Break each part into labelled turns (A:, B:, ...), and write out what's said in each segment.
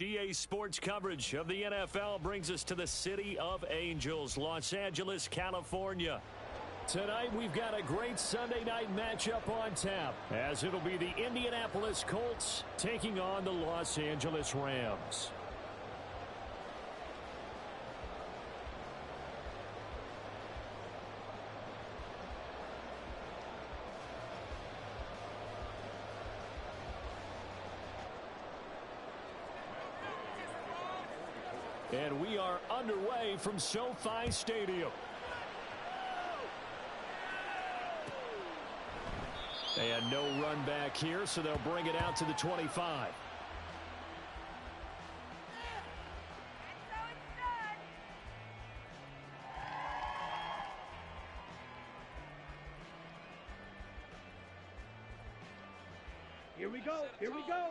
A: EA Sports coverage of the NFL brings us to the City of Angels, Los Angeles, California. Tonight, we've got a great Sunday night matchup on tap, as it'll be the Indianapolis Colts taking on the Los Angeles Rams. And we are underway from SoFi Stadium. And no run back here, so they'll bring it out to the 25.
B: Here we go. Here we go.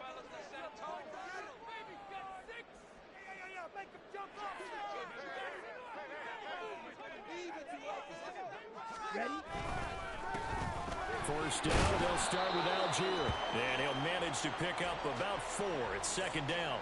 B: Ready?
A: First down, they'll start with Algier. And he'll manage to pick up about 4 at second down.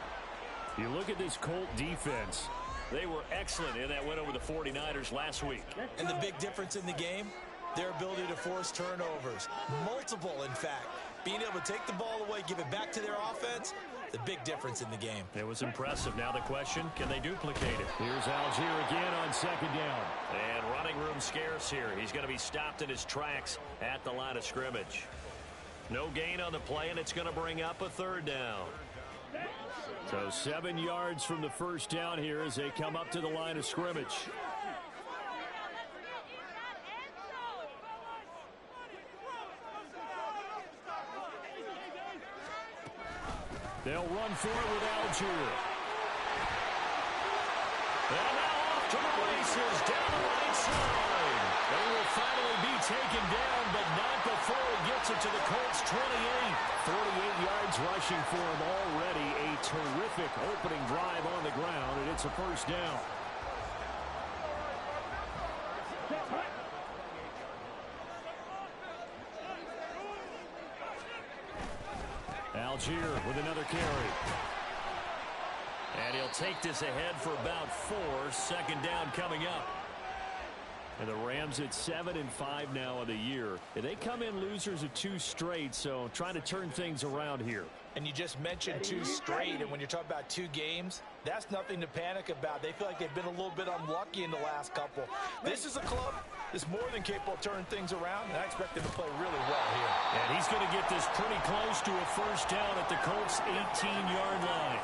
A: You look at this Colt defense. They were excellent in that win over the 49ers last week.
C: And the big difference in the game, their ability to force turnovers. Multiple, in fact. Being able to take the ball away, give it back to their offense, the big difference in the game.
A: It was impressive. Now the question, can they duplicate it? Here's Algier again on second down. And running room scarce here. He's going to be stopped in his tracks at the line of scrimmage. No gain on the play, and it's going to bring up a third down. So 7 yards from the first down here as they come up to the line of scrimmage. They'll run for it with Algier. And now off to the races down the right side. They will finally be taken down, but not before he gets it to the Colts 28. 48 yards rushing for him already. A terrific opening drive on the ground, and it's a first down. Algier with another carry. And he'll take this ahead for about 4. Second down coming up. And the Rams at 7-5 now of the year. And they come in losers of 2 straight, so trying to turn things around here.
C: And you just mentioned 2 straight, and when you're talking about 2 games, that's nothing to panic about. They feel like they've been a little bit unlucky in the last couple. This is a club that's more than capable of turning things around, and I expect them to play really well here.
A: And he's going to get this pretty close to a first down at the Colts' 18-yard line.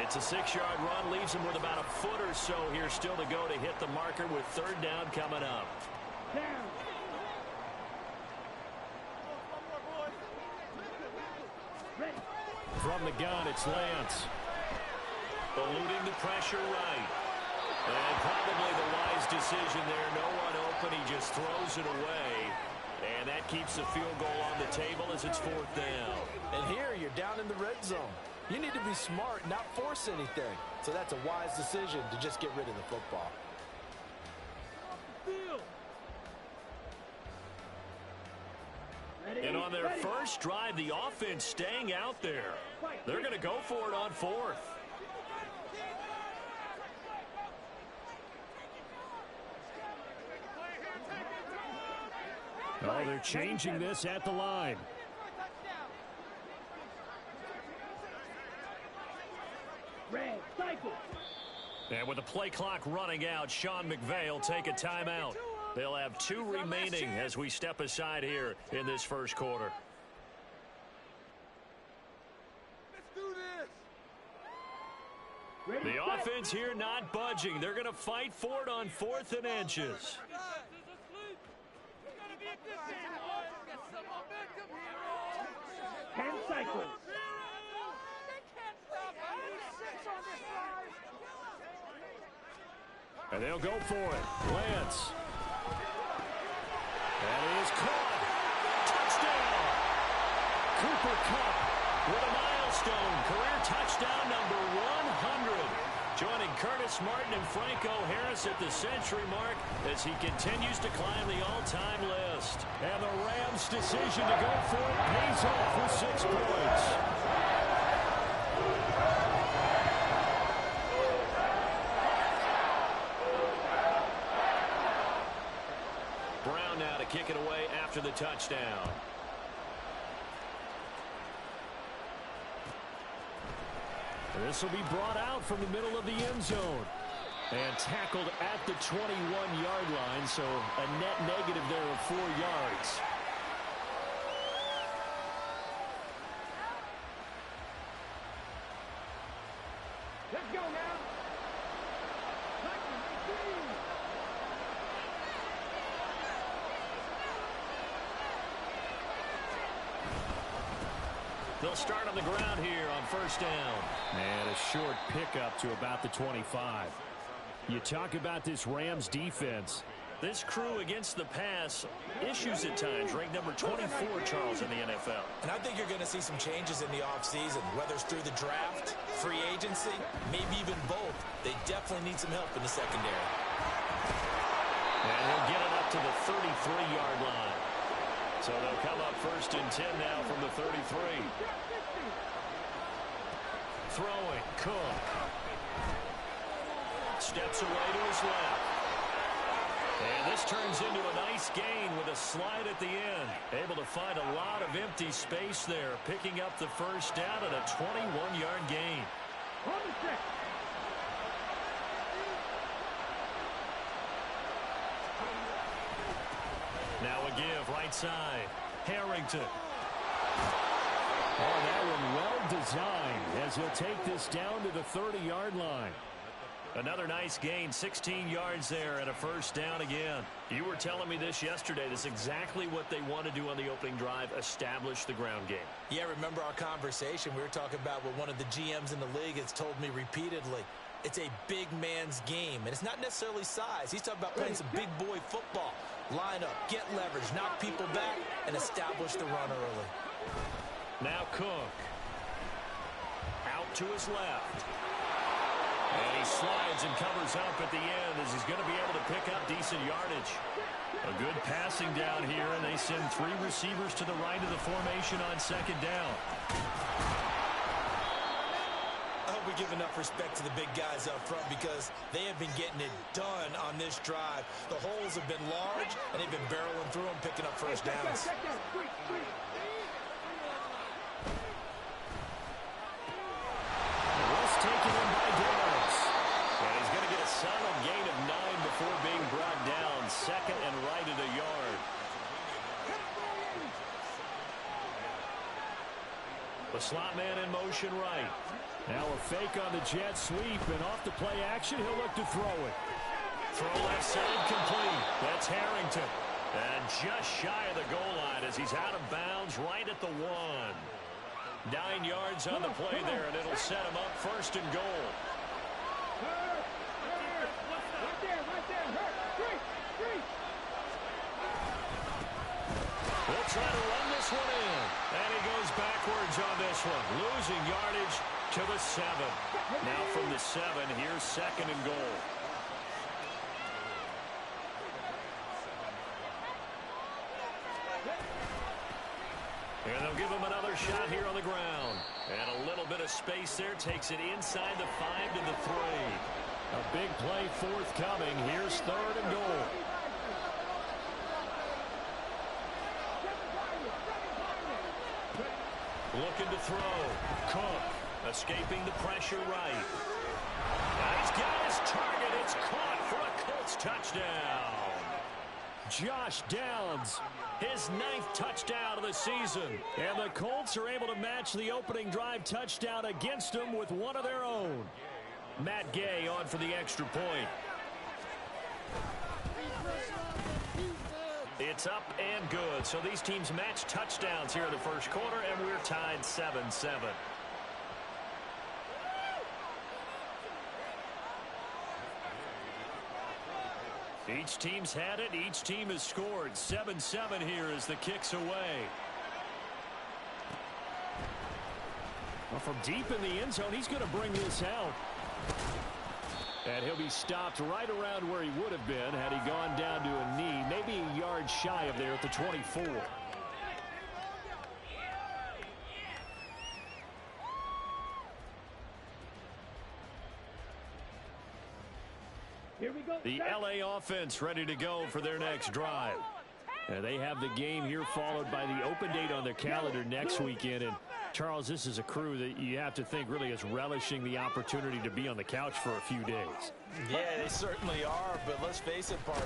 A: It's a 6-yard run, leaves him with about a foot or so here still to go to hit the marker with third down coming up. From the gun, it's Lance. Eluding the pressure right. And probably the wise decision there. No one open. He just throws it away. And that keeps the field goal on the table as it's fourth down.
C: And here you're down in the red zone. You need to be smart, not force anything. So that's a wise decision to just get rid of the football.
A: And on their first drive, the offense staying out there. They're going to go for it on 4th. Oh, they're changing this at the line. And with the play clock running out, Sean McVay will take a timeout. They'll have 2 remaining as we step aside here in this first quarter. The offense here not budging. They're going to fight for it on 4th and inches.
B: 10 cycles.
A: And they'll go for it. Lance. That is caught. Touchdown. Cooper Kupp with a milestone. Career touchdown number 100. Joining Curtis Martin and Franco Harris at the century mark as he continues to climb the all-time list. And the Rams' decision to go for it pays off with 6 points. to kick it away after the touchdown.
D: This will be brought out from the middle of the end zone. And tackled at the 21-yard line, so a net negative there of 4 yards.
B: Let's go now.
A: They'll start on the ground here on first down.
D: And a short pickup to about the 25. You talk about this Rams defense.
A: This crew against the pass, issues at times, ranked number 24, Charles, in the NFL.
C: And I think you're going to see some changes in the offseason, whether it's through the draft, free agency, maybe even both. They definitely need some help in the secondary.
A: And he'll get it up to the 33-yard line. So they'll come up first and 10 now from the 33. Throwing, Cook. Steps away to his left. And this turns into a nice gain with a slide at the end. Able to find a lot of empty space there, picking up the first down at a 21-yard gain. Now a give, right side. Harrington.
D: Oh, that one well designed as he'll take this down to the 30-yard line.
A: Another nice gain, 16 yards there and a first down again. You were telling me this yesterday. This is exactly what they want to do on the opening drive, establish the ground game.
C: Yeah, remember our conversation? We were talking about what one of the GMs in the league has told me repeatedly. It's a big man's game, and it's not necessarily size. He's talking about playing some big boy football. Line up, get leverage, knock people back, and establish the run early.
A: Now Cook. Out to his left. And he slides and covers up at the end as he's going to be able to pick up decent yardage. A good passing down here, and they send 3 receivers to the right of the formation on second down.
C: I hope we give enough respect to the big guys up front because they have been getting it done on this drive. The holes have been large, and they've been barreling through them, picking up first downs.
D: Taken in by Downs.
A: And he's going to get a solid gain of 9 before being brought down. Second and right at a yard. The slot man in motion right.
D: Now a fake on the jet sweep, and off the play action, he'll look to throw it.
A: Throw left side complete. That's Harrington. And just shy of the goal line as he's out of bounds right at the 1. 9 yards on the play there, and it'll set him up first and goal. We'll try to run this one in. And he goes backwards on this one, losing yardage to the 7. Now from the 7, here's second and goal. And they'll give him another shot here on the ground. And a little bit of space there takes it inside the 5 to the 3.
D: A big play forthcoming. Here's third and goal.
A: Looking to throw. Cook escaping the pressure right. Now he's got his target. It's caught for a Colts touchdown.
D: Josh Downs,
A: his 9th touchdown of the season.
D: And the Colts are able to match the opening drive touchdown against them with one of their own.
A: Matt Gay on for the extra point. It's up and good. So these teams match touchdowns here in the first quarter, and we're tied 7-7. Each team's had it. Each team has scored. 7-7 here as the kick's away.
D: Well, from deep in the end zone, he's going to bring this out. And he'll be stopped right around where he would have been had he gone down to a knee, maybe a yard shy of there at the 24.
B: Here we go.
A: The LA offense ready to go for their next drive.
D: They have the game here followed by the open date on their calendar next weekend. And, Charles, this is a crew that you have to think really is relishing the opportunity to be on the couch for a few days.
C: Yeah, they certainly are, but let's face it, partner.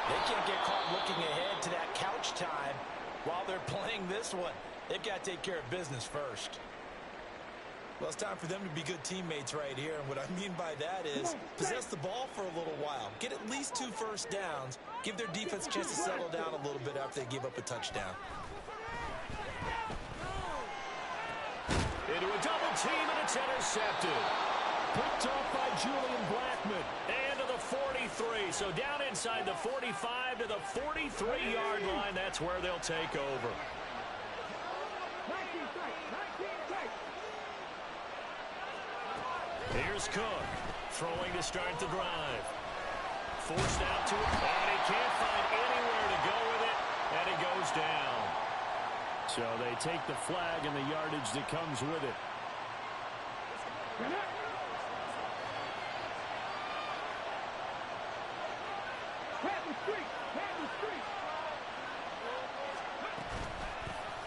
C: They can't get caught looking ahead to that couch time while they're playing this one. They've got to take care of business first. Well, it's time for them to be good teammates right here, and what I mean by that is possess the ball for a little while, get at least 2 first downs, give their defense a chance to settle down a little bit after they give up a touchdown.
A: Into a double team, and it's intercepted.
D: Picked off by Julian Blackmon.
A: And to the 43. So down inside the 45 to the 43-yard line. That's where they'll take over. Here's Cook, throwing to start the drive. Forced out to him, and he can't find anywhere to go with it, and he goes down.
D: So they take the flag and the yardage that comes with it.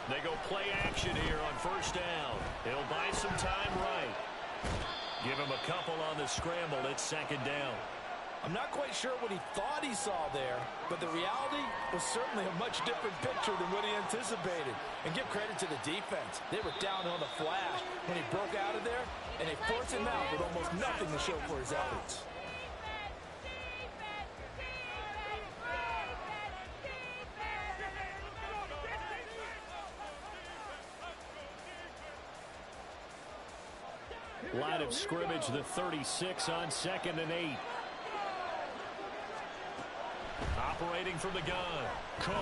A: They go play action here on first down. He'll buy some time right. Give him a couple on the scramble. It's second down.
C: I'm not quite sure what he thought he saw there, but the reality was certainly a much different picture than what he anticipated. And give credit to the defense. They were down on the flash when he broke out of there, and they forced him out with almost nothing to show for his efforts.
D: Line of scrimmage, the 36 on 2nd and 8.
A: Operating from the gun, Cook.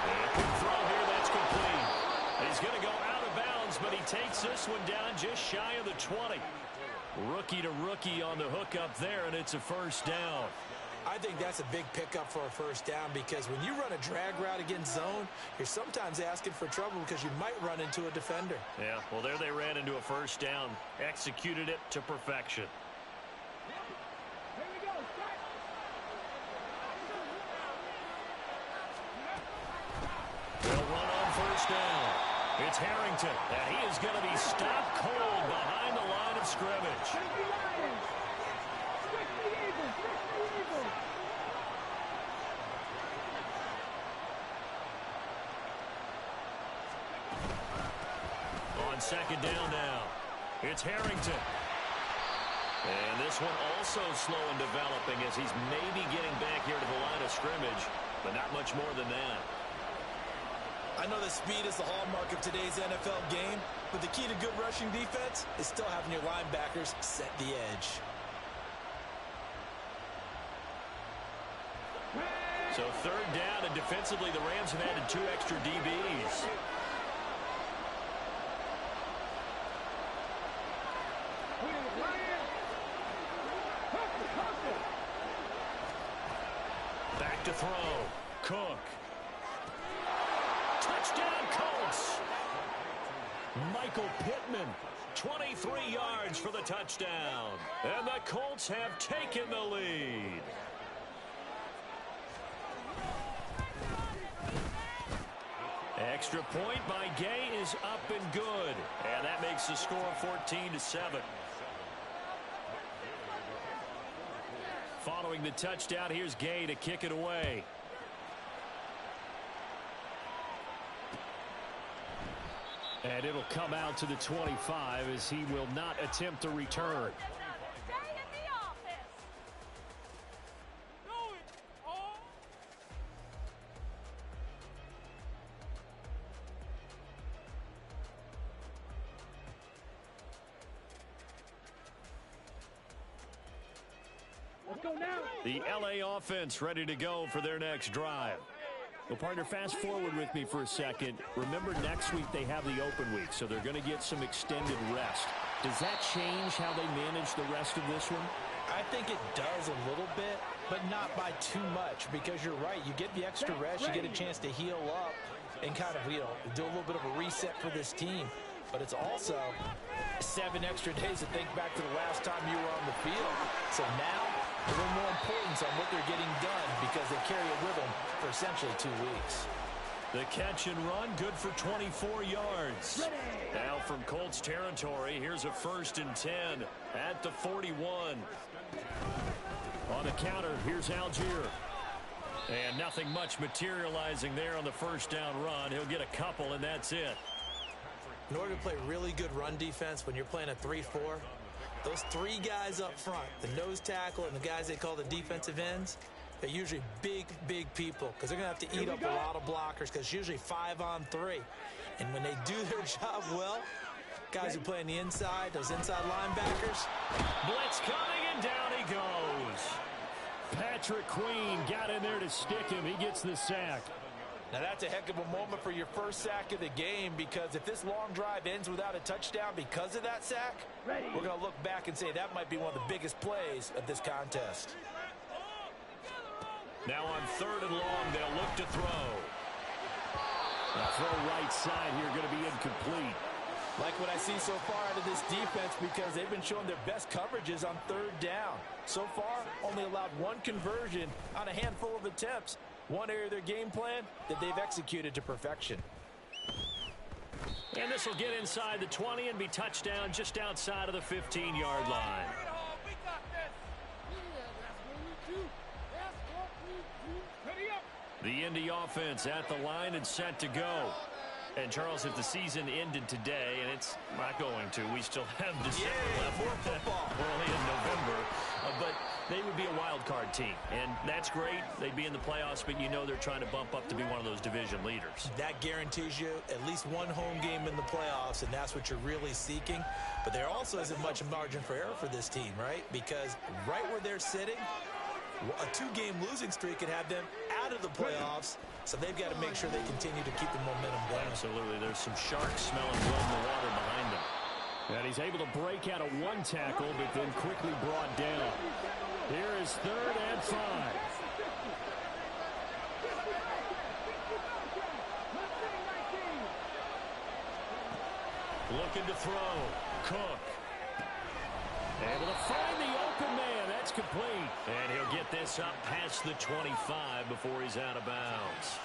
A: And a quick throw here, that's complete. He's going to go out of bounds, but he takes this one down just shy of the 20. Rookie to rookie on the hook up there, and it's a first down.
C: I think that's a big pickup for a first down because when you run a drag route against zone, you're sometimes asking for trouble because you might run into a defender.
A: Yeah, well, there they ran into a first down. Executed it to perfection. They'll run on first down. It's Harrington, and he is going to be stopped cold behind the line of scrimmage. On second down now, it's Harrington. And this one also slow in developing as he's maybe getting back here to the line of scrimmage, but not much more than that.
C: I know that speed is the hallmark of today's NFL game, but the key to good rushing defense is still having your linebackers set the edge.
A: So third down, and defensively the Rams have added 2 extra DBs. Back to throw. Cook. Touchdown Colts. Michael Pittman, 23 yards for the touchdown. And the Colts have taken the lead. Extra point by Gay is up and good. And that makes the score 14-7. Following the touchdown, here's Gay to kick it away. And it'll come out to the 25 as he will not attempt a return. The LA offense ready to go for their next drive. Well, partner, fast forward with me for a second. Remember, next week they have the open week, so they're going to get some extended rest. Does that change how they manage the rest of this one?
C: I think it does a little bit, but not by too much, because you're right. You get the extra rest, you get a chance to heal up and kind of, do a little bit of a reset for this team. But it's also 7 extra days to think back to the last time you were on the field. So now a little more importance on what they're getting done because they carry it with them for essentially 2 weeks.
A: The catch and run, good for 24 yards. Now from Colts territory, here's a 1st and 10 at the 41. On the counter, here's Algier. And nothing much materializing there on the 1st down run. He'll get a couple, and that's it.
C: In order to play really good run defense when you're playing a 3-4, those 3 guys up front, the nose tackle and the guys they call the defensive ends, they're usually big, big people because they're going to have to eat up a lot of blockers because it's usually 5 on 3. And when they do their job well, guys who play on the inside, those inside linebackers.
A: Blitz coming, and down he goes.
D: Patrick Queen got in there to stick him. He gets the sack.
C: Now that's a heck of a moment for your first sack of the game because if this long drive ends without a touchdown because of that sack, we're going to look back and say that might be one of the biggest plays of this contest.
A: Now on 3rd and long, they'll look to throw.
D: The throw right side here going to be incomplete.
C: Like what I see so far out of this defense because they've been showing their best coverages on 3rd down. So far, only allowed 1 conversion on a handful of attempts. One area of their game plan that they've executed to perfection.
A: And this will get inside the 20 and be touchdown just outside of the 15-yard line. The Indy offense at the line and set to go. And, Charles, if the season ended today, and it's not going to, we still have December left.
C: More football.
A: We're only in November. But they would be a wild card team. And that's great. They'd be in the playoffs, but you know they're trying to bump up to be one of those division leaders.
C: That guarantees you at least 1 home game in the playoffs, and that's what you're really seeking. But there also isn't much margin for error for this team, right? Because right where they're sitting, a 2-game losing streak could have them out of the playoffs. So they've got to make sure they continue to keep the momentum going.
A: Absolutely. There's some sharks smelling blood in the water behind them.
D: And he's able to break out of 1 tackle, but then quickly brought down. Here is 3rd and 5.
A: Looking to throw. Cook. Able to find the open man. That's complete. And he'll get this up past the 25 before he's out of bounds.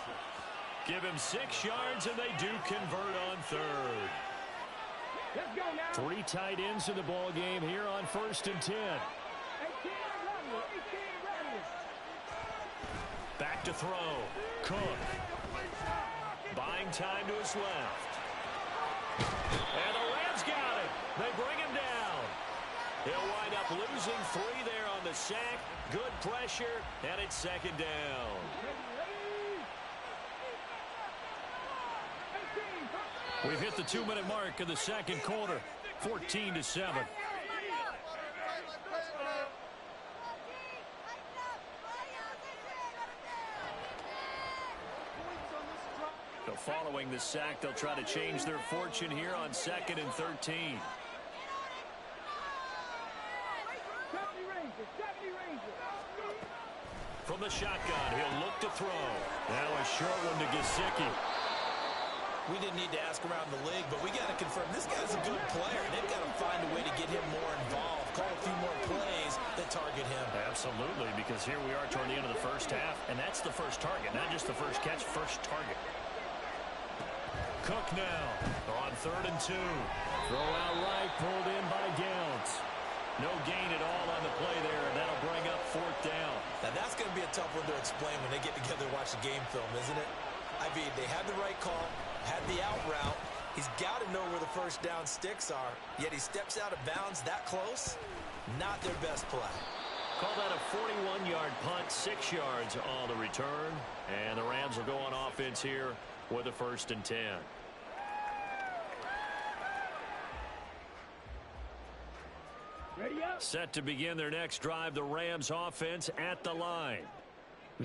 A: Give him 6 yards, and they do convert on 3rd.
B: Let's go now.
D: 3 tight ends in the ball game here on 1st and 10.
A: Back to throw. Cook. Buying time to his left. And the Rams got it. They bring him down. He'll wind up losing 3 there on the sack. Good pressure, and it's 2nd down. We've hit the 2-minute mark of the 2nd quarter. 14-7. So following the sack, they'll try to change their fortune here on 2nd and 13. From the shotgun, he'll look to throw. Now a short one to Gesicki.
C: We didn't need to ask around the league, but we got to confirm this guy's a good player. They've got to find a way to get him more involved, call a few more plays that target him.
A: Absolutely, because here we are toward the end of the first half, and that's the first target, not just the first catch, first target. Cook now on 3rd and 2.
D: Throw out right, pulled in by Downs.
A: No gain at all on the play there, and that'll bring up 4th down.
C: Now that's going to be a tough one to explain when they get together and watch the game film, isn't it? I mean, they had the right call, had the out route. He's got to know where the first down sticks are, yet he steps out of bounds that close. Not their best play.
A: Call that a 41-yard punt, 6 yards on the return. And the Rams will go on offense here with a 1st and 10.
B: Ready up.
A: Set to begin their next drive, the Rams offense at the line.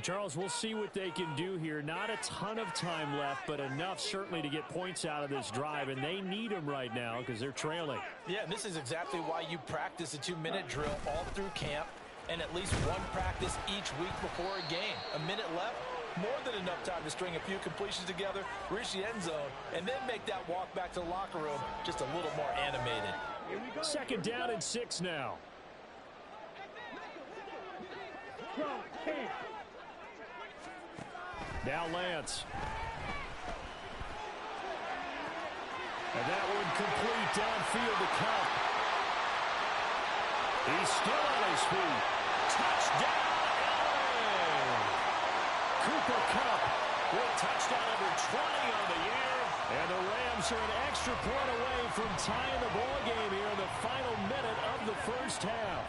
D: Charles, we'll see what they can do here. Not a ton of time left, but enough certainly to get points out of this drive, and they need them right now because they're trailing.
C: Yeah, and this is exactly why you practice a 2-minute drill all through camp and at least 1 practice each week before a game. A minute left, more than enough time to string a few completions together, reach the end zone, and then make that walk back to the locker room just a little more animated.
D: 2nd down and 6 now.
B: Strong 10.
D: Now Lance. And that one complete downfield to Kupp. He's still on his feet. Touchdown, LA! Cooper Kupp with touchdown number 20 on the year. And the Rams are an extra point away from tying the ball game here in the final minute of the first half.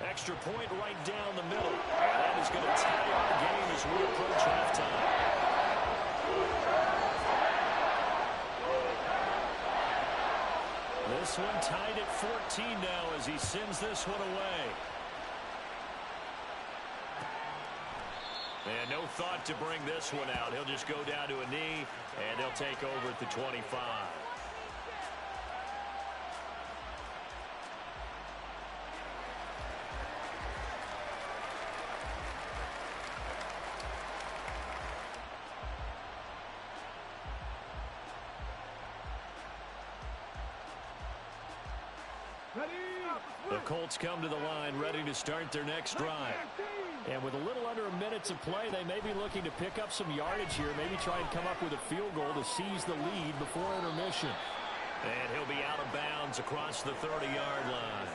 D: Extra point right down the middle. And that is going to tie our game as we approach halftime. This one tied at 14 now as he sends this one away. And no thought to bring this one out. He'll just go down to a knee, and they'll take over at the 25. The Colts come to the line ready to start their next drive. And with a little under a minute to play, they may be looking to pick up some yardage here, maybe try and come up with a field goal to seize the lead before intermission. And he'll be out of bounds across the 30-yard line.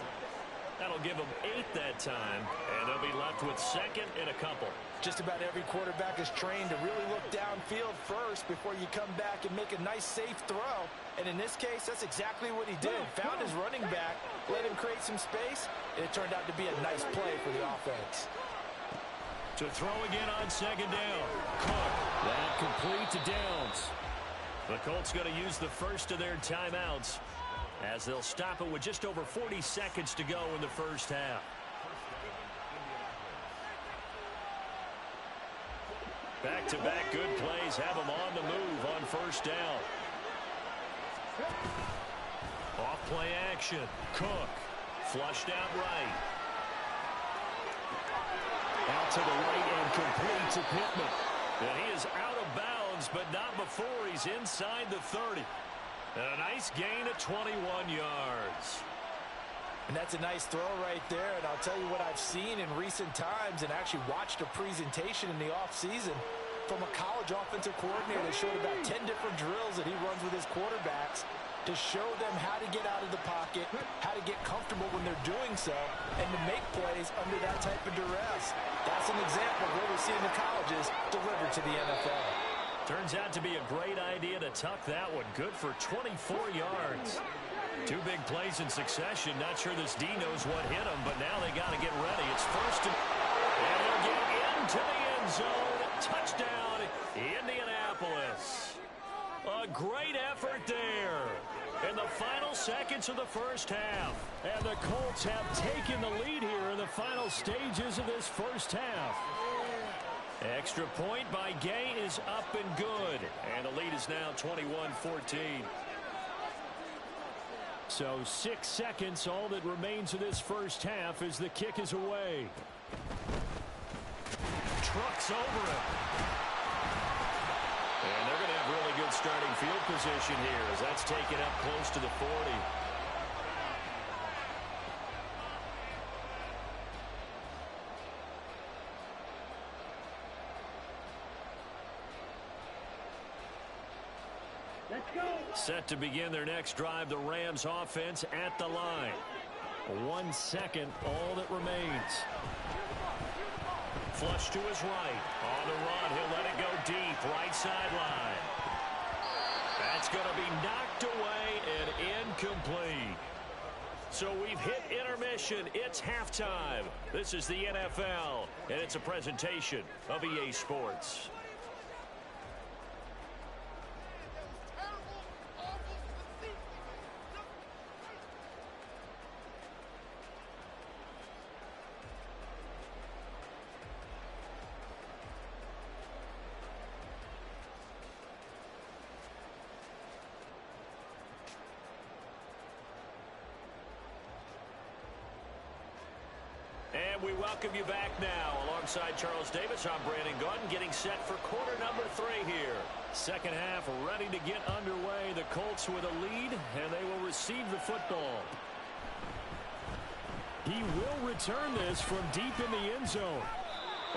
D: That'll give them 8 that time, and they'll be left with second and a couple.
C: Just about every quarterback is trained to really look downfield first before you come back and make a nice, safe throw. And in this case, that's exactly what he did. Found his running back, let him create some space, and it turned out to be a nice play for the offense.
D: To throw again on second down. Cook. That complete to Downs. The Colts going to use the first of their timeouts as they'll stop it with just over 40 seconds to go in the first half. Back-to-back good plays have them on the move on first down. Off play action. Cook. Flushed out right. Out to the right and complete to Pittman. And he is out of bounds, but not before he's inside the 30. And a nice gain of 21 yards.
C: And that's a nice throw right there. And I'll tell you what I've seen in recent times and actually watched a presentation in the offseason from a college offensive coordinator that showed about 10 different drills that he runs with his quarterbacks to show them how to get out of the pocket, how to get comfortable when they're doing so, and to make plays under that type of duress. That's an example of what we're seeing the colleges delivered to the NFL.
D: Turns out to be a great idea to tuck that one. Good for 24 yards. 2 big plays in succession. Not sure this D knows what hit him, but now they got to get ready. It's first and they'll get into the end zone. Touchdown, Indianapolis. A great effort there in the final seconds of the first half. And the Colts have taken the lead here in the final stages of this first half. Extra point by Gay is up and good. And the lead is now 21-14. So 6 seconds, all that remains of this first half as the kick is away. Trucks over it. And they're going to have really good starting field position here as that's taken up close to the 40.
B: Let's go.
D: Set to begin their next drive, the Rams offense at the line. 1 second, all that remains. Flush to his right. On the run, he'll let it go deep, right sideline. That's going to be knocked away and incomplete. So we've hit intermission. It's halftime. This is the NFL, and it's a presentation of EA Sports. And we welcome you back now. Alongside Charles Davis, I'm Brandon Gaudin, getting set for quarter number 3 here.
A: Second half ready to get underway. The Colts with a lead, and they will receive the football.
D: He will return this from deep in the end zone.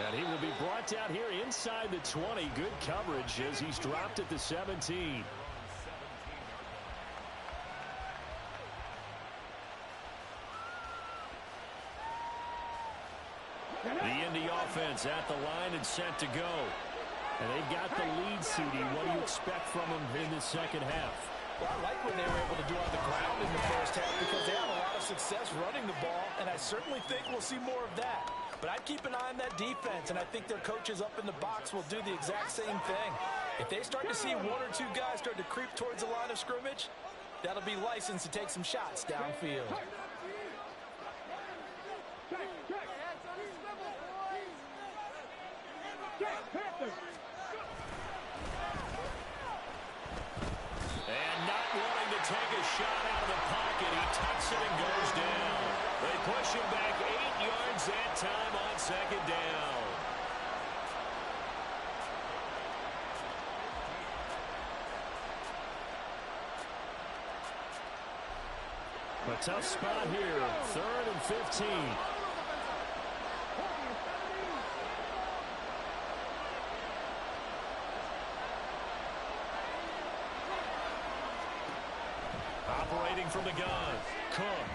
D: And he will be brought down here inside the 20. Good coverage as he's dropped at the 17.
A: The Indy offense at the line and set to go.
D: And they've got the lead, CD. What do you expect from them in the second half?
C: Well, I like what they were able to do on the ground in the first half because they had a lot of success running the ball, and I certainly think we'll see more of that. But I'd keep an eye on that defense, and I think their coaches up in the box will do the exact same thing. If they start to see one or two guys start to creep towards the line of scrimmage, that'll be licensed to take some shots downfield.
A: And not wanting to take a shot out of the pocket, he tucks it and goes down. They push him back 8 yards that time on second down.
D: A tough spot here. 3rd and 15.
A: Operating from the gun, Cook.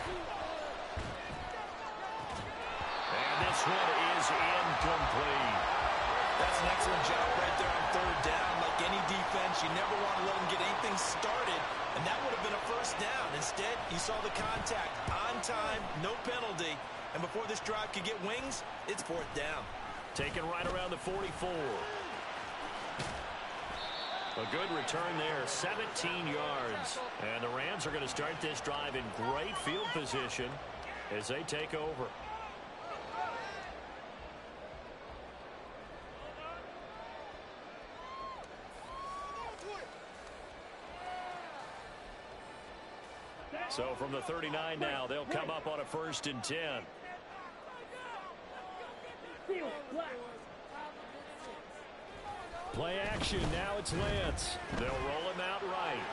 A: And this one is incomplete.
C: That's an excellent job right there on 3rd down. Like any defense, you never want to let them get anything started, and that would have been a first down. Instead, you saw the contact on time, no penalty, and before this drive could get wings, it's 4th down.
A: Taken right around the 44. A good return there, 17 yards. And the Rams are going to start this drive in great field position as they take over. So from the 39 now, they'll come up on a 1st and 10.
D: Play action. Now it's Lance.
A: They'll roll him out right.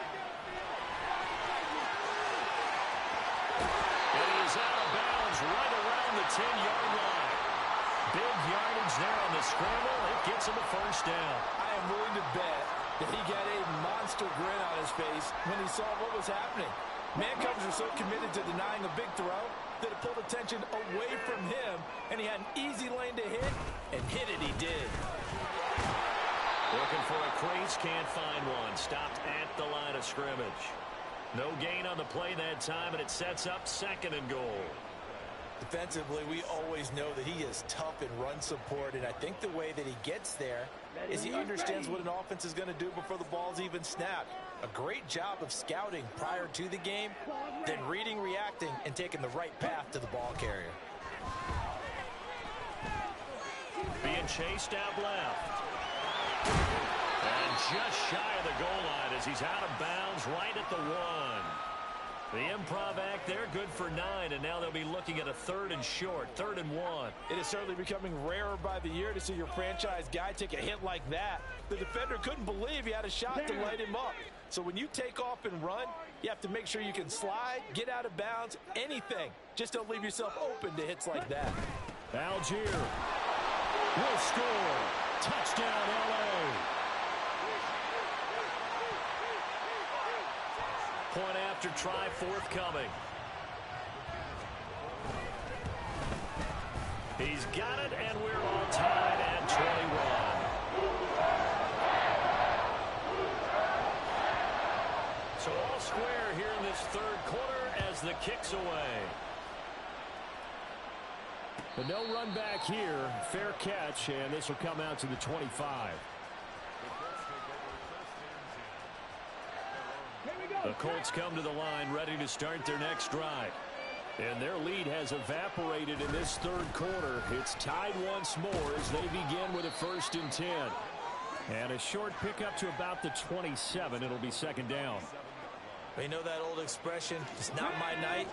A: And he's out of bounds right around the 10-yard line. Big yardage there on the scramble. It gets him a 1st down.
C: I am willing to bet that he got a monster grin on his face when he saw what was happening. Man-covers are so committed to denying a big throw that it pulled attention away from him, and he had an easy lane to hit, and hit it he did.
A: Looking for a crease, can't find one. Stopped at the line of scrimmage. No gain on the play that time, and it sets up 2nd and goal.
C: Defensively, we always know that he is tough in run support, and I think the way that he gets there is he understands what an offense is going to do before the ball's even snapped. A great job of scouting prior to the game, then reading, reacting, and taking the right path to the ball carrier.
A: Being chased out left. And just shy of the goal line as he's out of bounds right at the 1. The improv act there, good for 9, and now they'll be looking at a 3rd and short, 3rd and 1.
C: It is certainly becoming rarer by the year to see your franchise guy take a hit like that. The defender couldn't believe he had a shot to light him up. So when you take off and run, you have to make sure you can slide, get out of bounds, anything. Just don't leave yourself open to hits like that.
D: Algier will score. Touchdown, L.A.
A: Point after try forthcoming. He's got it, and we're all tied at 21. So all square here in this 3rd quarter as the kick's away.
D: But no run back here. Fair catch, and this will come out to the 25.
A: The Colts come to the line ready to start their next drive.
D: And their lead has evaporated in this 3rd quarter. It's tied once more as they begin with a 1st and 10. And a short pickup to about the 27. It'll be 2nd down.
C: You know that old expression, it's not my night.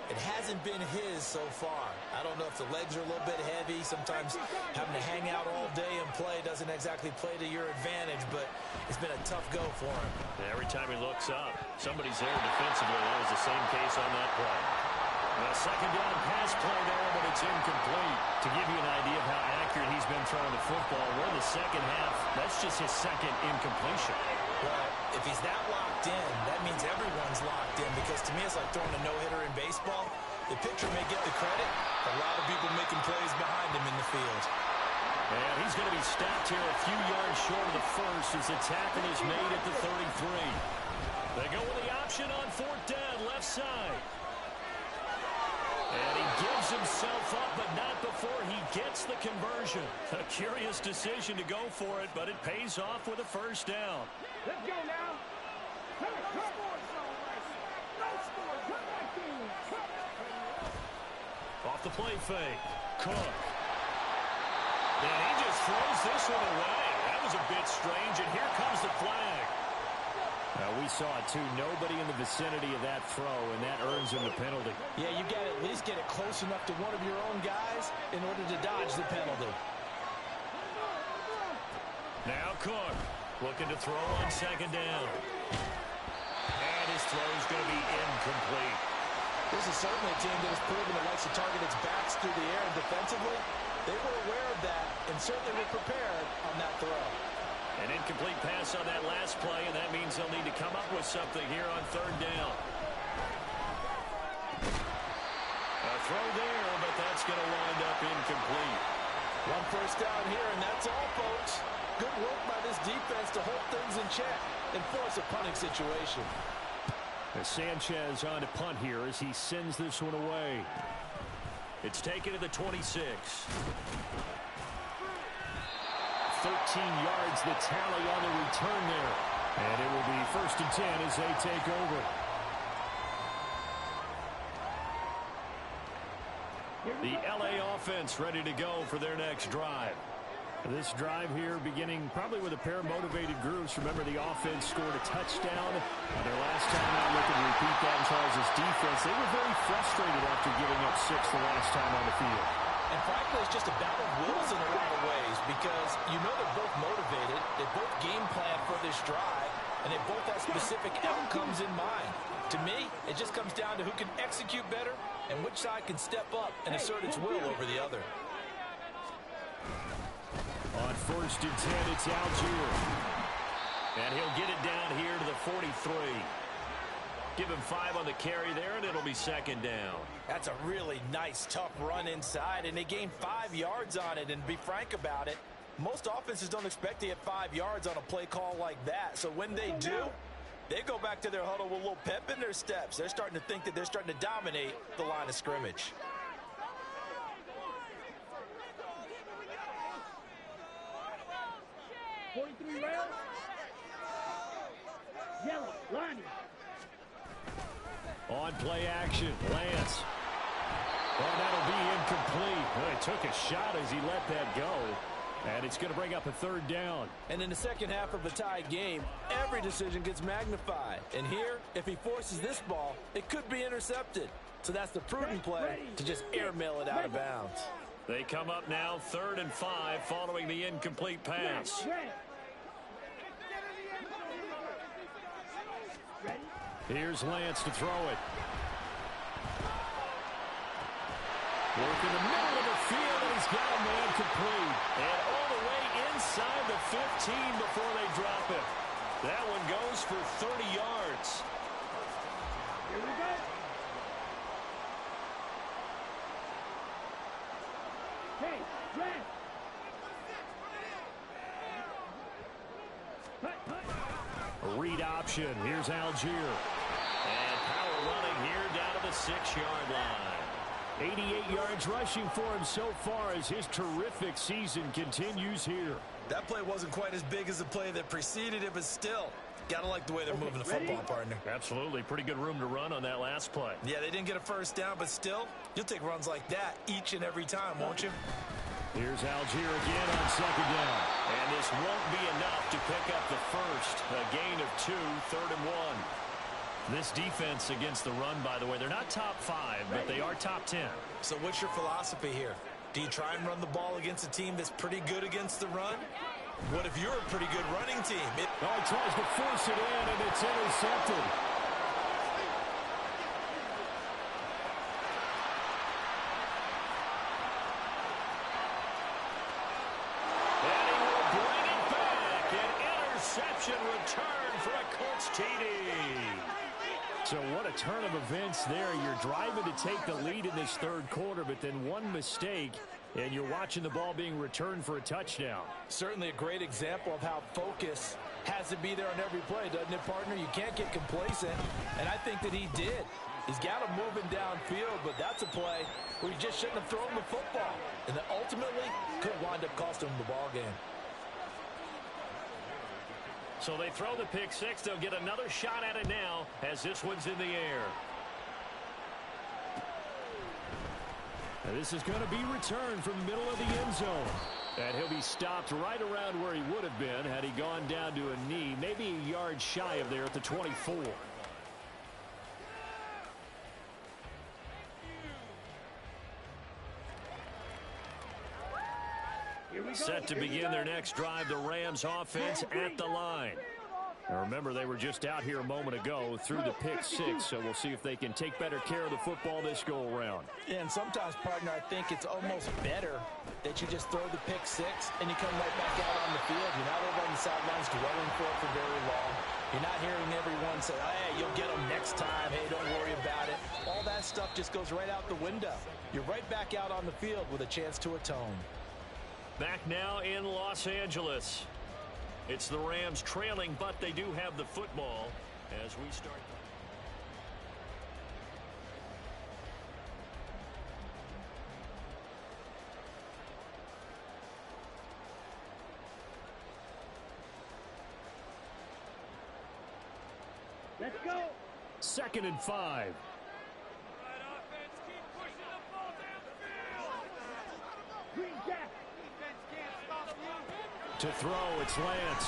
C: It hasn't been his so far. I don't know if the legs are a little bit heavy. Sometimes having to hang out all day and play doesn't exactly play to your advantage, but it's been a tough go for him.
A: Every time he looks up, somebody's there defensively. That was the same case on that play. A second down pass play there, but it's incomplete. To give you an idea of how accurate he's been throwing the football, we're in the second half. That's just his second incompletion.
C: Well, if he's that locked in, that means everyone's locked in, because to me it's like throwing a no-hitter in baseball. The pitcher may get the credit, but a lot of people making plays behind him in the field.
A: And he's going to be stopped here a few yards short of the first as the tackle is made at the 33. They go with the option on fourth down, left side. And he gives himself up, but not before he gets the conversion. A curious decision to go for it, but it pays off with a first down.
B: Let's go now.
A: Off the play fake. Cook. And he just throws this one away. That was a bit strange, and here comes the flag.
D: We saw it too. Nobody in the vicinity of that throw, and that earns him the penalty.
C: Yeah, you got to at least get it close enough to one of your own guys in order to dodge the penalty.
A: Now Cook looking to throw on second down. And his throw is going to be incomplete.
C: This is certainly a team that has proven it likes to target its backs through the air, and defensively, they were aware of that and certainly were prepared on that throw.
A: An incomplete pass on that last play, and that means they'll need to come up with something here on third down. A throw there, but that's going to wind up incomplete.
C: One first down here, and that's all, folks. Good work by this defense to hold things in check and force a punting situation.
D: Sanchez on to punt here as he sends this one away.
A: It's taken to the 26.
D: 13 yards the tally on the return there. And it will be 1st and 10 as they take over.
A: The LA offense ready to go for their next drive.
D: This drive here beginning probably with a pair of motivated groups. Remember, the offense scored a touchdown. Their last time out, looking to repeat that in Charles' defense. They were very frustrated after giving up 6 the last time on the field.
C: And frankly, it's just a battle of wills in a lot of ways, because you know they're both motivated, they both game plan for this drive, and they both have specific outcomes in mind. To me, it just comes down to who can execute better and which side can step up and assert its will over the other.
D: On 1st and 10, it's Algier.
A: And he'll get it down here to the 43. Give him 5 on the carry there, and it'll be second down.
C: That's a really nice, tough run inside, and they gained 5 yards on it. And to be frank about it, most offenses don't expect to get 5 yards on a play call like that. So when they do, they go back to their huddle with a little pep in their steps. They're starting to think that they're starting to dominate the line of scrimmage.
B: Yellow, line.
D: On play action, Lance. Oh, that'll be incomplete. Well, he took a shot as he let that go. And it's going to bring up a 3rd down.
C: And in the second half of a tied game, every decision gets magnified. And here, if he forces this ball, it could be intercepted. So that's the prudent play, to just airmail it out of bounds.
A: They come up now 3rd and 5 following the incomplete pass.
D: Here's Lance to throw it. Work in the middle of the field, and he's got a man complete.
A: And all the way inside the 15 before they drop it. That one goes for 30 yards.
B: Here we go. Hey, Brad.
D: A read option. Here's Algier.
A: And power running here down to the 6-yard line.
D: 88 yards rushing for him so far as his terrific season continues here.
C: That play wasn't quite as big as the play that preceded it, but still, gotta like the way they're moving the football, partner.
A: Absolutely. Pretty good room to run on that last play.
C: Yeah, they didn't get a first down, but still, you'll take runs like that each and every time, won't you?
D: Here's Algier again on second down.
A: And this won't be enough to pick up the first. A gain of 2, 3rd and 1. This defense against the run, by the way, they're not top 5, but they are top 10.
C: So what's your philosophy here? Do you try and run the ball against a team that's pretty good against the run? What if you're a pretty good running team?
D: He tries to force it in, and it's intercepted.
A: And he will bring it back. An interception return for a Colts TD.
D: So what a turn of events there. You're driving to take the lead in this third quarter, but then one mistake, and you're watching the ball being returned for a touchdown.
C: Certainly a great example of how focus has to be there on every play, doesn't it, partner? You can't get complacent, and I think that he did. He's got him moving downfield, but that's a play where you just shouldn't have thrown the football, and that ultimately could wind up costing him the ball game.
A: So they throw the pick six. They'll get another shot at it now as this one's in the air.
D: And this is going to be returned from the middle of the end zone. And he'll be stopped right around where he would have been had he gone down to a knee, maybe a yard shy of there at the 24.
A: Set to begin their next drive, the Rams offense at the line. Now remember, they were just out here a moment ago through the pick six, so we'll see if they can take better care of the football this go-around.
C: Yeah, and sometimes, partner, I think it's almost better that you just throw the pick six and you come right back out on the field. You're not over on the sidelines dwelling for it for very long. You're not hearing everyone say, hey, you'll get them next time. Hey, don't worry about it. All that stuff just goes right out the window. You're right back out on the field with a chance to atone.
A: Back now in Los Angeles. It's the Rams trailing, but they do have the football as we start.
B: Let's go.
D: 2nd and 5.
B: Green Jack.
D: To throw, it's Lance.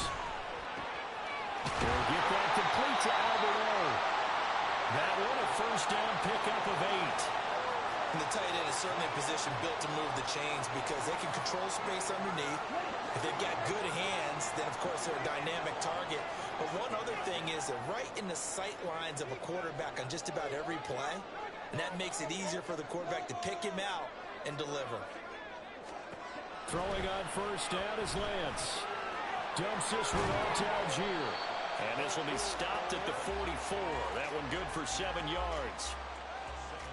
D: They'll get that complete to Alberto.
A: That one a first down pickup of 8.
C: And the tight end is certainly a position built to move the chains because they can control space underneath. If they've got good hands, then, of course, they're a dynamic target. But one other thing is they're right in the sight lines of a quarterback on just about every play, and that makes it easier for the quarterback to pick him out and deliver.
D: Throwing on first down is Lance. Dumps this one out to Algier.
A: And this will be stopped at the 44. That one good for 7 yards.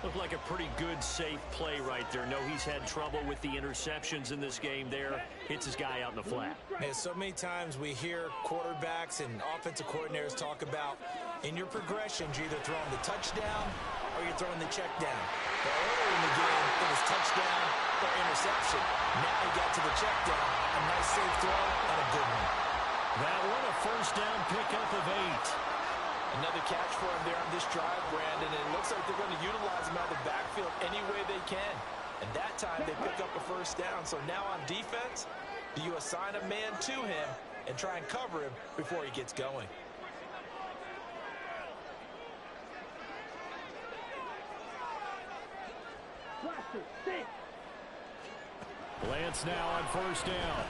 A: Looked like a pretty good, safe play right there. No, he's had trouble with the interceptions in this game there. Hits his guy out in the flat.
C: Man, so many times we hear quarterbacks and offensive coordinators talk about in your progressions, you're either throwing the touchdown or you're throwing the check down. But earlier in the game, it was touchdown or interception. Now he got to the check down. A nice safe throw and a good one.
A: That one a first down pickup of 8.
C: Another catch for him there on this drive, Brandon, and it looks like they're going to utilize him out of the backfield any way they can. And that time they pick up a first down. So now on defense, do you assign a man to him and try and cover him before he gets going?
D: Lance now on first down.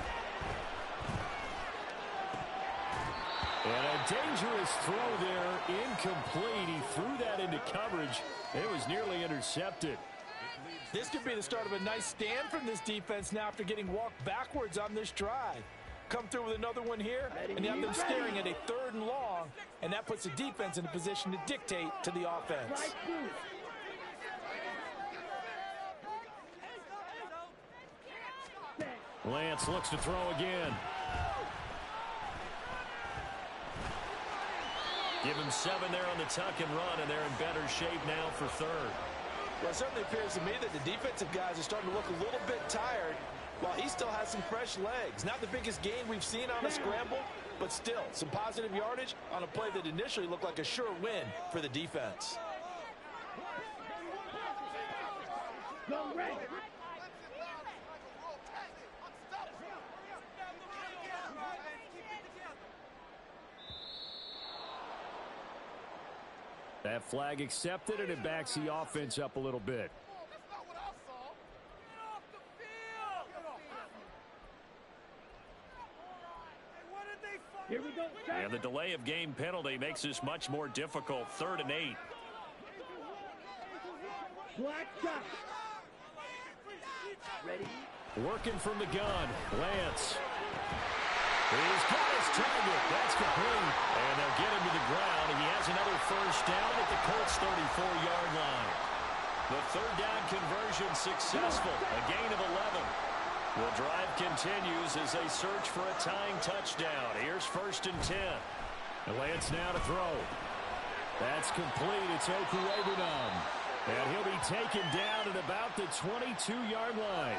D: And a dangerous throw there, incomplete. He threw that into coverage. It was nearly intercepted.
C: This could be the start of a nice stand from this defense now after getting walked backwards on this drive. Come through with another one here, and you have them staring at a 3rd and long, and that puts the defense in a position to dictate to the offense.
D: Lance looks to throw again.
A: Give him 7 there on the tuck and run, and they're in better shape now for 3rd.
C: Well, it certainly appears to me that the defensive guys are starting to look a little bit tired while he still has some fresh legs. Not the biggest gain we've seen on a scramble, but still some positive yardage on a play that initially looked like a sure win for the defense.
B: Go Red.
D: That flag accepted, and it backs the offense up a little bit.
B: Here we go.
A: And the delay of game penalty makes this much more difficult. 3rd and 8.
B: Black shot. Ready?
D: Working from the gun. Lance. He's got his target. That's complete. And they'll get him to the ground. He has another first down at the Colts 34-yard line. The 3rd down conversion successful. A gain of 11. The drive continues as they search for a tying touchdown. Here's 1st and 10. And Lance now to throw. That's complete. It's Okuwebunam. And he'll be taken down at about the 22-yard line.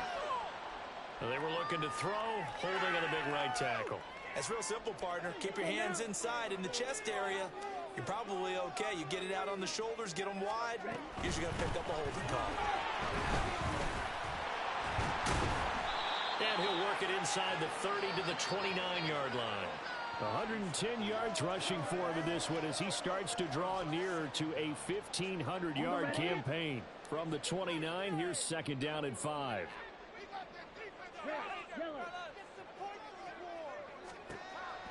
D: They were looking to throw, holding on the big right tackle.
C: That's real simple, partner. Keep your hands inside in the chest area. You're probably okay. You get it out on the shoulders, get them wide. Usually going to pick up a holding call.
A: And he'll work it inside the 30 to the 29-yard line.
D: 110 yards rushing for him in this one as he starts to draw nearer to a 1,500-yard campaign. From the 29, here's 2nd down and 5.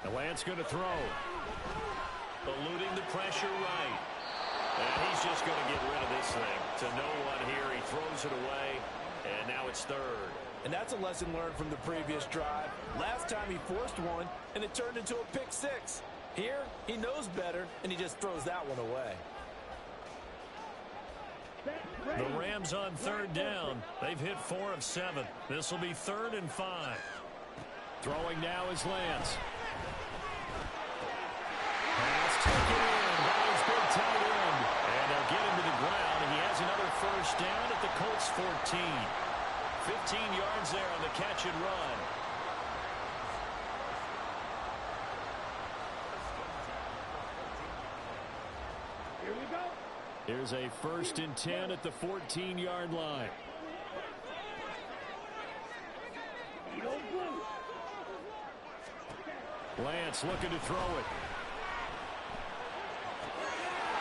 D: The Lance going to throw.
A: Eluding the pressure right. And he's just going to get rid of this thing. To no one here. He throws it away. And now it's 3rd.
C: And that's a lesson learned from the previous drive. Last time he forced one, and it turned into a pick 6. Here, he knows better, and he just throws that one away.
A: The Rams on 3rd down. They've hit 4 of 7. This will be 3rd and 5.
D: Throwing now is Lance. Pass taken in by his big tight end. And they'll get him to the ground. And he has another first down at the Colts 14.
A: 15 yards there on the catch and run.
B: Here we go.
D: Here's a 1st and 10 at the 14-yard line. Lance looking to throw it.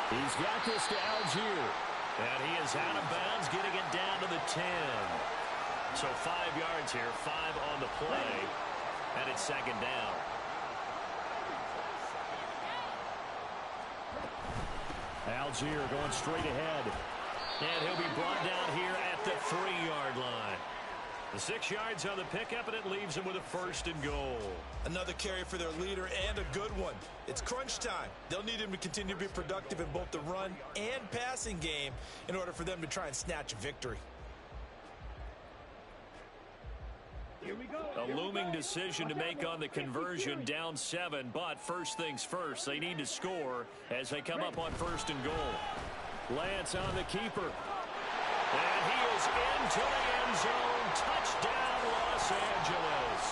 D: He's got this to Algier.
A: And he is out of bounds, getting it down to the 10. So 5 yards here, 5 on the play. And it's 2nd down.
D: Algier going straight ahead.
A: And he'll be brought down here at the 3-yard line. The 6 yards on the pickup, and it leaves him with a 1st and goal.
C: Another carry for their leader, and a good one. It's crunch time. They'll need him to continue to be productive in both the run and passing game in order for them to try and snatch a victory.
B: Here we go.
A: A looming decision to make on the conversion, down 7. But first things first, they need to score as they come up on 1st and goal.
D: Lance on the keeper.
A: And he is into the end zone. Touchdown, Los Angeles.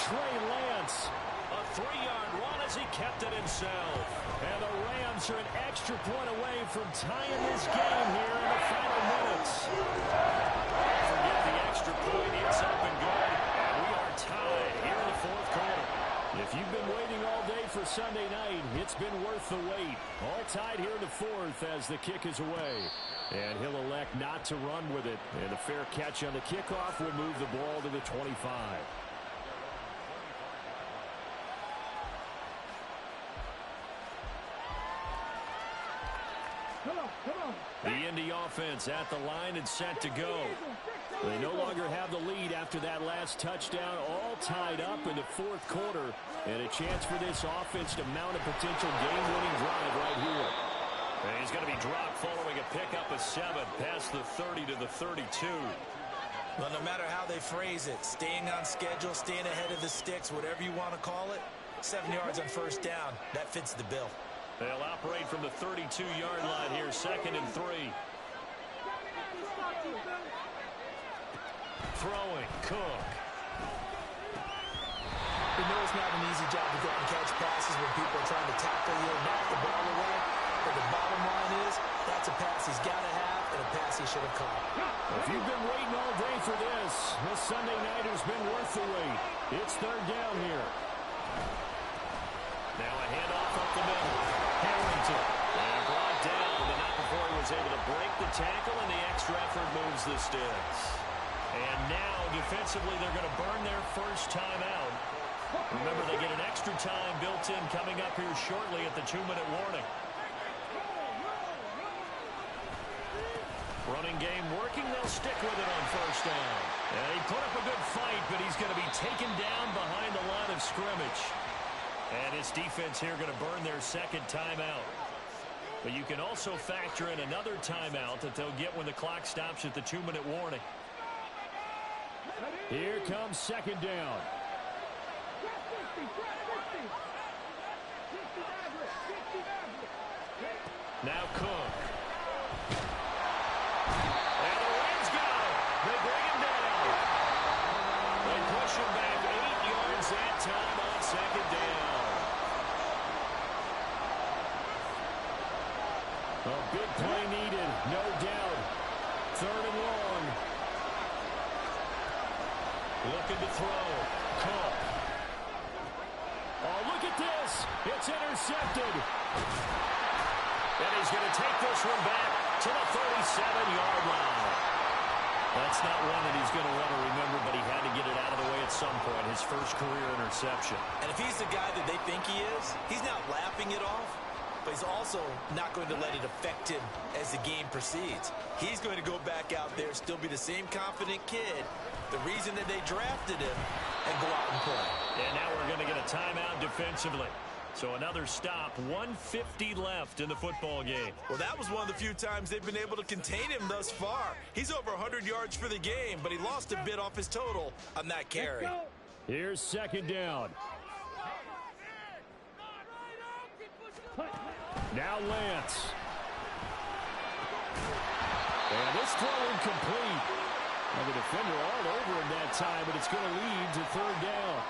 D: Trey Lance.
A: A 3-yard run as he kept it himself.
D: And the Rams are an extra point away from tying this game here in the final minutes.
A: Forget the extra point. It's up and good. And we are tied here in the 4th quarter.
D: If you've been waiting all day for Sunday night, it's been worth the wait. All tied here in the 4th as the kick is away. And he'll elect not to run with it. And a fair catch on the kickoff will move the ball to the 25.
B: Come on.
D: The Indy offense at the line and set to go. They no longer have the lead after that last touchdown, all tied up in the 4th quarter. And a chance for this offense to mount a potential game-winning drive right here.
A: And he's going to be dropped following a pickup of 7 past the 30 to the 32.
C: Well, no matter how they phrase it, staying on schedule, staying ahead of the sticks, whatever you want to call it, 7 yards on 1st down, that fits the bill.
A: They'll operate from the 32-yard line here, 2nd and 3. Throwing, Cook.
C: You know it's not an easy job to go and catch passes when people are trying to tackle you and knock the ball away. But the bottom line is, that's a pass he's got to have and a pass he should have caught.
D: If you've been waiting all day for this Sunday night has been worth the wait. It's 3rd down here.
A: Now a handoff up the middle. Harrington. And brought was able to break the tackle, and the extra effort moves the Sticks. And now, defensively, they're going to burn their first timeout. Remember, they get an extra time built in coming up here shortly at the 2-minute warning. Running game working. They'll stick with it on first down. And he put up a good fight, but he's going to be taken down behind the line of scrimmage. And his defense here going to burn their second timeout. But you can also factor in another timeout that they'll get when the clock stops at the 2-minute warning.
D: Here comes second down.
A: Now Cook. And the Rams got him. They bring him down. They push him back 8 yards that time on second down.
D: A big play needed, no doubt. Third and long.
A: Looking to throw. Cook.
D: Oh, look at this. It's intercepted.
A: And he's going to take this one back to the 37-yard line. That's not one that he's going to want to remember, but he had to get it out of the way at some point. His first career interception.
C: And if he's the guy that they think he is, he's not laughing it off, but he's also not going to let it affect him as the game proceeds. He's going to go back out there, still be the same confident kid, the reason that they drafted him, and go out and play.
A: And now we're going to get a timeout defensively. So another stop, 1:50 left in the football game.
C: Well, that was one of the few times they've been able to contain him thus far. He's over 100 yards for the game, but he lost a bit off his total on that carry.
D: Here's second down. Now Lance. And this throw incomplete. And the defender all over him that time, but it's going to lead to third down.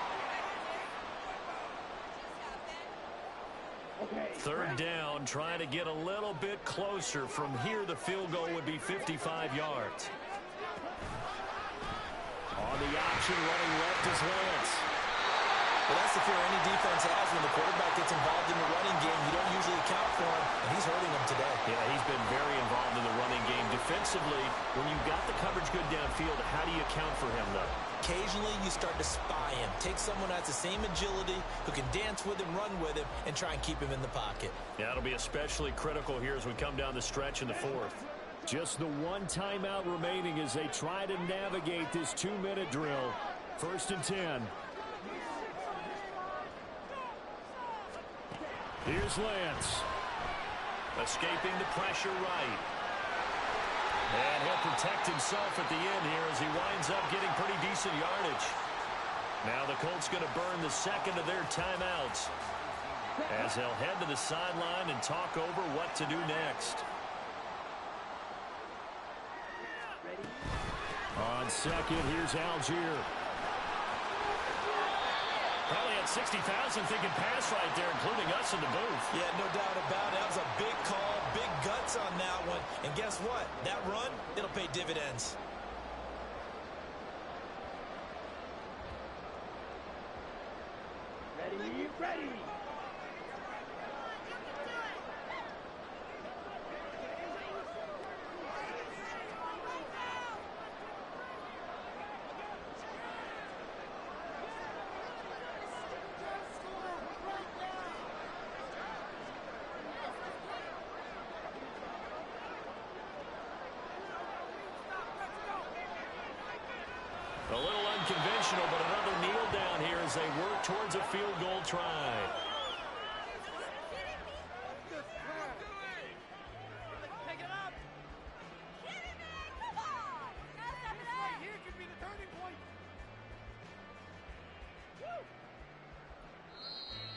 A: Third down, trying to get a little bit closer. From here, the field goal would be 55 yards.
D: On the option, running left is Lance.
C: Well, that's the fear any defense has when the quarterback gets involved in the running game. You don't usually account for him, and he's hurting them today.
A: Yeah, he's been very involved in the running game. Defensively, when you've got the coverage good downfield, how do you account for him, though?
C: Occasionally, you start to spy him. Take someone who has the same agility, who can dance with him, run with him, and try and keep him in the pocket.
A: Yeah, it'll be especially critical here as we come down the stretch in the fourth.
D: Just the one timeout remaining as they try to navigate this 2-minute drill. First and 10. Here's Lance.
A: Escaping the pressure right. And he'll protect himself at the end here as he winds up getting pretty decent yardage. Now the Colts going to burn the second of their timeouts as they'll head to the sideline and talk over what to do next.
D: On second, here's Algier.
A: Probably had 60,000 thinking pass right there, including us in the booth.
C: Yeah, no doubt about it. That was a big call, big guts on that one. And guess what? That run, it'll pay dividends.
B: Ready, ready.
A: A little unconventional, but another kneel down here as they work towards a field goal try.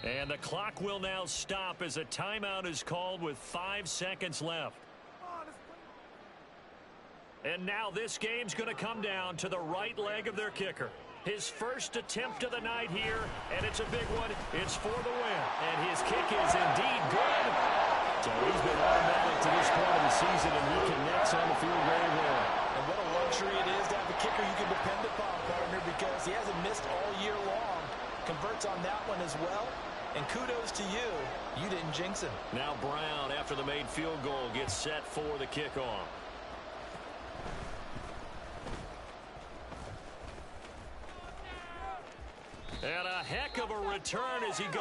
A: And the clock will now stop as a timeout is called with 5 seconds left. And now this game's going to come down to the right leg of their kicker. His first attempt of the night here, and it's a big one. It's for the win. And his kick is indeed good. So he's been automatic to this point of the season, and he connects on the field very well.
C: And what a luxury it is to have a kicker you can depend upon, partner, because he hasn't missed all year long. Converts on that one as well. And kudos to you. You didn't jinx him.
A: Now Brown, after the made field goal, gets set for the kickoff. And a heck of a return as he goes.